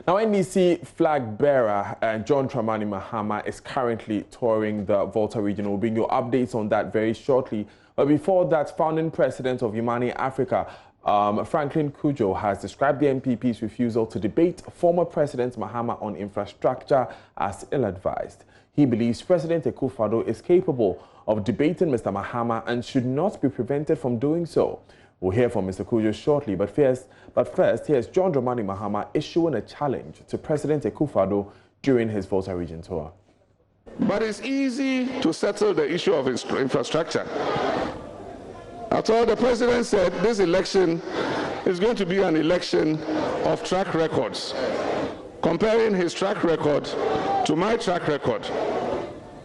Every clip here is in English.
Now, NDC flag bearer John Dramani Mahama is currently touring the Volta region. We'll bring you updates on that very shortly. But before that, founding president of IMANI Africa, Franklin Cudjoe, has described the NPP's refusal to debate former President Mahama on infrastructure as ill-advised. He believes President Akufo-Addo is capable of debating Mr. Mahama and should not be prevented from doing so. We'll hear from Mr. Cudjoe shortly, but first, here's John Dramani Mahama issuing a challenge to President Akufo-Addo during his Volta region tour. But it's easy to settle the issue of infrastructure. After all, the president said this election is going to be an election of track records. Comparing his track record to my track record,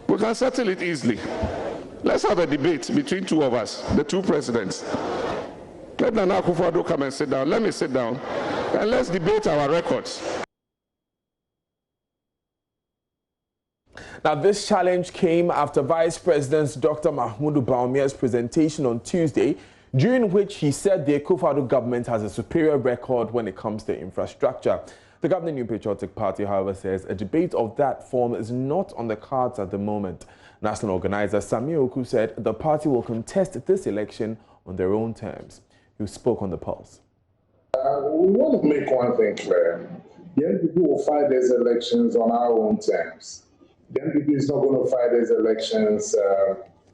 we can settle it easily. Let's have a debate between two of us, the two presidents. Let Nana Akufo-Addo come and sit down. Let me sit down, and let's debate our records. Now, this challenge came after Vice President Dr. Mahmoud Bawumia's presentation on Tuesday, during which he said the Akufo-Addo government has a superior record when it comes to infrastructure. The governing New Patriotic Party, however, says a debate of that form is not on the cards at the moment. National organizer Samir Oku said the party will contest this election on their own terms. Who spoke on the Pulse. We want to make one thing clear. The NPP will fight these elections on our own terms. The NPP is not going to fight these elections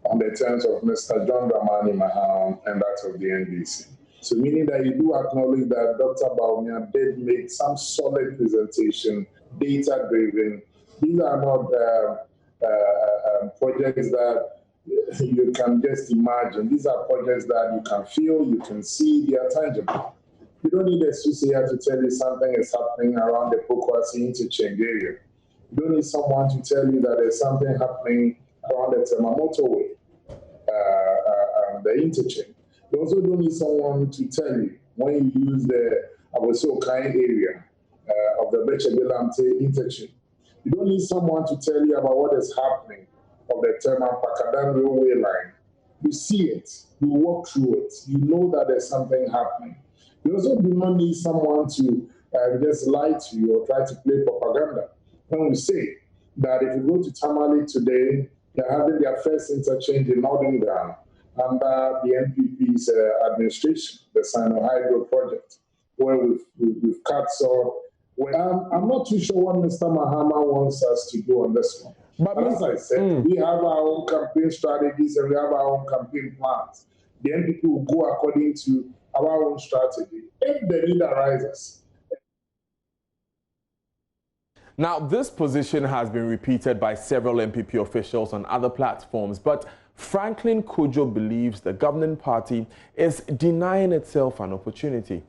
on the terms of Mr. John Dramani Mahama and that of the NDC. So meaning that you do acknowledge that Dr. Bawumia did make some solid presentation, data-driven. These are not projects that you can just imagine. These are projects that you can feel, you can see, they are tangible. You don't need a soothsayer to tell you something is happening around the Pokwasi interchange area. You don't need someone to tell you that there's something happening around the Tema motorway, the interchange. You also don't need someone to tell you when you use the Abosokai area of the Bechebelamte interchange. You don't need someone to tell you about what is happening of the Tema Pakadan railway line. You see it, you walk through it, you know that there's something happening. You also do not need someone to just lie to you or try to play propaganda. When we say that if you go to Tamale today, they're having their first interchange in Northern Ghana under the NPP's administration, the Sino Hydro project, where we've cut so. Well, I'm not too sure what Mr. Mahama wants us to do on this one. But as I said, we have our own campaign strategies and we have our own campaign plans. The NPP will go according to our own strategy if the need arises. Now, this position has been repeated by several NPP officials on other platforms, but Franklin Cudjoe believes the governing party is denying itself an opportunity.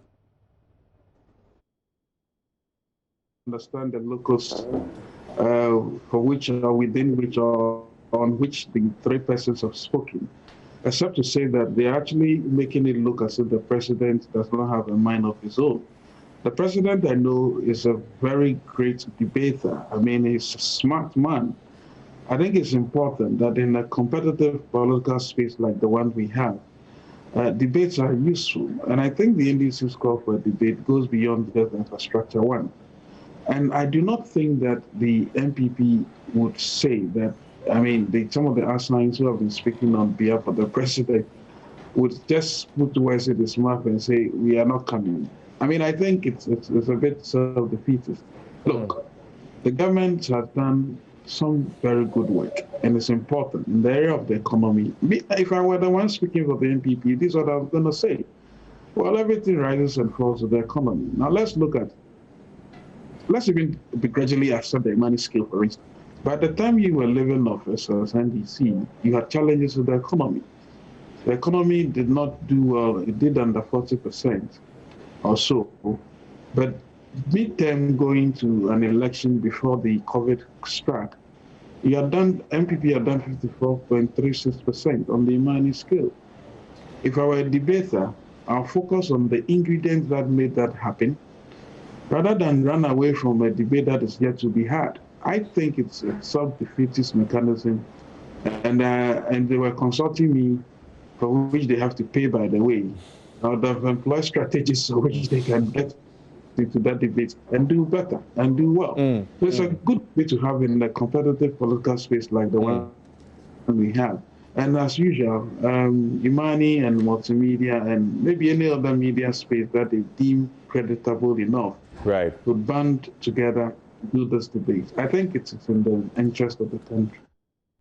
Understand the locus for which or within which or on which the three persons have spoken, except to say that they're actually making it look as if the president does not have a mind of his own. The president, I know, is a very great debater. I mean, he's a smart man. I think it's important that in a competitive political space like the one we have, debates are useful. And I think the NDC's call for a debate goes beyond just infrastructure one. And I do not think that the NPP would say that, I mean, some of the Asnines who have been speaking on behalf of the president would just put towards it his mouth and say, we are not coming. I mean, I think it's a bit self-defeatist. Look, the government has done some very good work, and it's important in the area of the economy. If I were the one speaking for the NPP, this is what I was going to say. Well, everything rises and falls with the economy. Now, let's even begrudgingly accept the IMANI scale, for instance. By the time you were leaving office as NDC, you had challenges with the economy. The economy did not do well. It did under 40% or so. But midterm going to an election before the COVID struck, NPP had done 54.36% on the IMANI scale. If I were a debater, I'll focus on the ingredients that made that happen, rather than run away from a debate that is yet to be had. I think it's a self-defeatist mechanism, and they were consulting me, for which they have to pay, by the way. Now they've employed strategies for which they can get into that debate and do better and do well. So it's a good way to have in a competitive political space like the one we have. And as usual, IMANI and multimedia and maybe any other media space that they deem creditable enough would band together to do this debate. I think it's in the interest of the country.